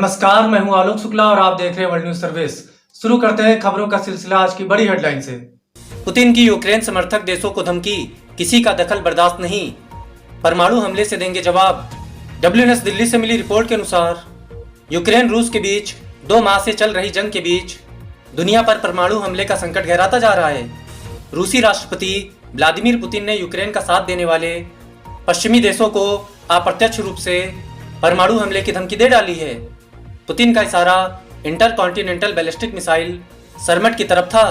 नमस्कार, मैं हूं आलोक शुक्ला और आप देख रहे हैं वर्ल्ड न्यूज सर्विस। शुरू करते हैं खबरों का सिलसिला आज की बड़ी हेडलाइन से। पुतिन की यूक्रेन समर्थक देशों को धमकी, किसी का दखल बर्दाश्त नहीं, परमाणु हमले से देंगे जवाब। WNS दिल्ली से मिली रिपोर्ट के अनुसार यूक्रेन रूस के बीच 2 माह से चल रही जंग के बीच दुनिया पर परमाणु हमले का संकट गहराता जा रहा है। रूसी राष्ट्रपति व्लादिमीर पुतिन ने यूक्रेन का साथ देने वाले पश्चिमी देशों को अप्रत्यक्ष रूप से परमाणु हमले की धमकी दे डाली है। पुतिन का इशारा इंटरकॉन्टिनेंटल बैलिस्टिक मिसाइल सरमट की तरफ था।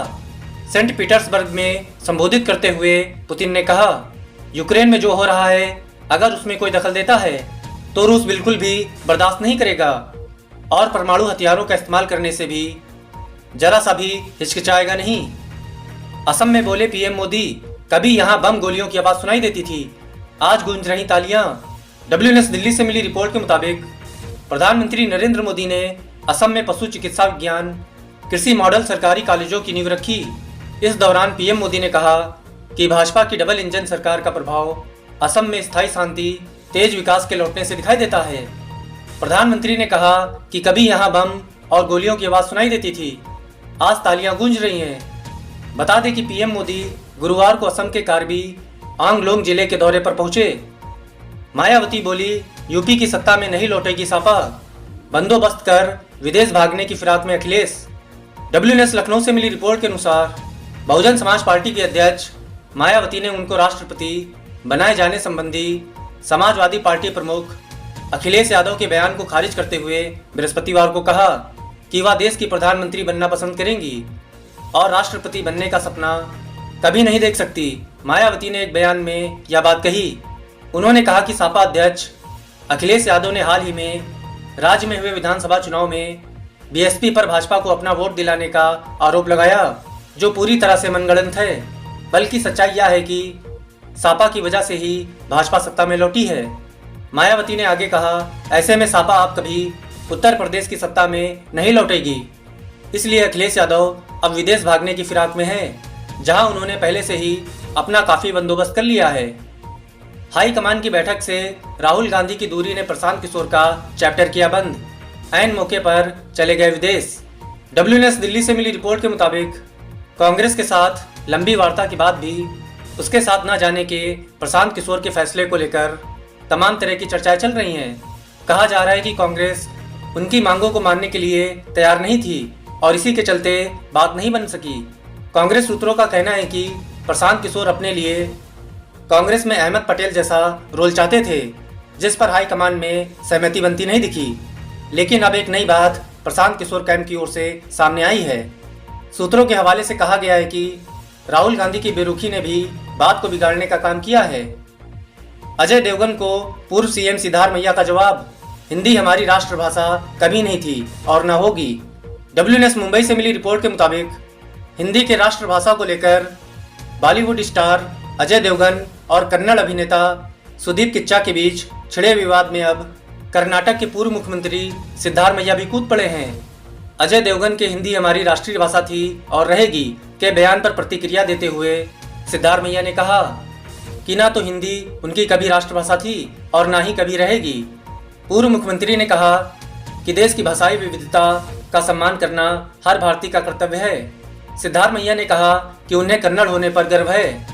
सेंट पीटर्सबर्ग में संबोधित करते हुए पुतिन ने कहा, यूक्रेन में जो हो रहा है, अगर उसमें कोई दखल देता है तो रूस बिल्कुल भी बर्दाश्त नहीं करेगा और परमाणु हथियारों का इस्तेमाल करने से भी जरा सा भी हिचकिचाएगा नहीं। असम में बोले पीएम मोदी, कभी यहाँ बम गोलियों की आवाज सुनाई देती थी, आज गूंज रही तालियां। WNS दिल्ली से मिली रिपोर्ट के मुताबिक प्रधानमंत्री नरेंद्र मोदी ने असम में पशु चिकित्सा विज्ञान कृषि मॉडल सरकारी कॉलेजों की नींव रखी। इस दौरान पीएम मोदी ने कहा कि भाजपा की डबल इंजन सरकार का प्रभाव असम में स्थायी शांति, तेज विकास के लौटने से दिखाई देता है। प्रधानमंत्री ने कहा कि कभी यहाँ बम और गोलियों की आवाज सुनाई देती थी, आज तालियां गूंज रही हैं। बता दें कि पीएम मोदी गुरुवार को असम के कार्बी आंगलोंग जिले के दौरे पर पहुंचे। मायावती बोली, यूपी की सत्ता में नहीं लौटेगी सापा, बंदोबस्त कर विदेश भागने की फिराक में अखिलेश। WNS लखनऊ से मिली रिपोर्ट के अनुसार बहुजन समाज पार्टी के अध्यक्ष मायावती ने उनको राष्ट्रपति बनाए जाने संबंधी समाजवादी पार्टी प्रमुख अखिलेश यादव के बयान को खारिज करते हुए बृहस्पतिवार को कहा कि वह देश की प्रधानमंत्री बनना पसंद करेंगी और राष्ट्रपति बनने का सपना कभी नहीं देख सकती। मायावती ने एक बयान में यह बात कही। उन्होंने कहा कि सपा अध्यक्ष अखिलेश यादव ने हाल ही में राज्य में हुए विधानसभा चुनाव में BSP पर भाजपा को अपना वोट दिलाने का आरोप लगाया, जो पूरी तरह से मनगढ़ंत है। बल्कि सच्चाई यह है कि सपा की वजह से ही भाजपा सत्ता में लौटी है। मायावती ने आगे कहा, ऐसे में सपा आप कभी उत्तर प्रदेश की सत्ता में नहीं लौटेगी, इसलिए अखिलेश यादव अब विदेश भागने की फिराक में है, जहां उन्होंने पहले से ही अपना काफी बंदोबस्त कर लिया है। हाईकमान की बैठक से राहुल गांधी की दूरी ने प्रशांत किशोर का चैप्टर किया बंद, ऐन मौके पर चले गए विदेश। WNS दिल्ली से मिली रिपोर्ट के मुताबिक कांग्रेस के साथ लंबी वार्ता के बाद भी उसके साथ न जाने के प्रशांत किशोर के फैसले को लेकर तमाम तरह की चर्चाएं चल रही हैं। कहा जा रहा है कि कांग्रेस उनकी मांगों को मानने के लिए तैयार नहीं थी और इसी के चलते बात नहीं बन सकी। कांग्रेस सूत्रों का कहना है कि प्रशांत किशोर अपने लिए कांग्रेस में अहमद पटेल जैसा रोल चाहते थे, जिस पर हाईकमान में सहमति बनती नहीं दिखी। लेकिन अब एक नई बात प्रशांत किशोर कैंप की ओर से सामने आई है। सूत्रों के हवाले से कहा गया है कि राहुल गांधी की बेरुखी ने भी बात को बिगाड़ने का काम किया है। अजय देवगन को पूर्व CM सिद्धारमैया का जवाब, हिंदी हमारी राष्ट्रभाषा कभी नहीं थी और न होगी। WNS मुंबई से मिली रिपोर्ट के मुताबिक हिंदी के राष्ट्रभाषा को लेकर बॉलीवुड स्टार अजय देवगन और कन्नड़ अभिनेता सुदीप किच्चा के बीच छिड़े विवाद में अब कर्नाटक के पूर्व मुख्यमंत्री सिद्धारमैया भी कूद पड़े हैं। अजय देवगन के हिंदी हमारी राष्ट्रीय भाषा थी और रहेगी के बयान पर प्रतिक्रिया देते हुए सिद्धारमैया ने कहा कि ना तो हिंदी उनकी कभी राष्ट्रभाषा थी और ना ही कभी रहेगी। पूर्व मुख्यमंत्री ने कहा कि देश की भाषाई विविधता का सम्मान करना हर भारतीय का कर्तव्य है। सिद्धारमैया ने कहा कि उन्हें कन्नड़ होने पर गर्व है।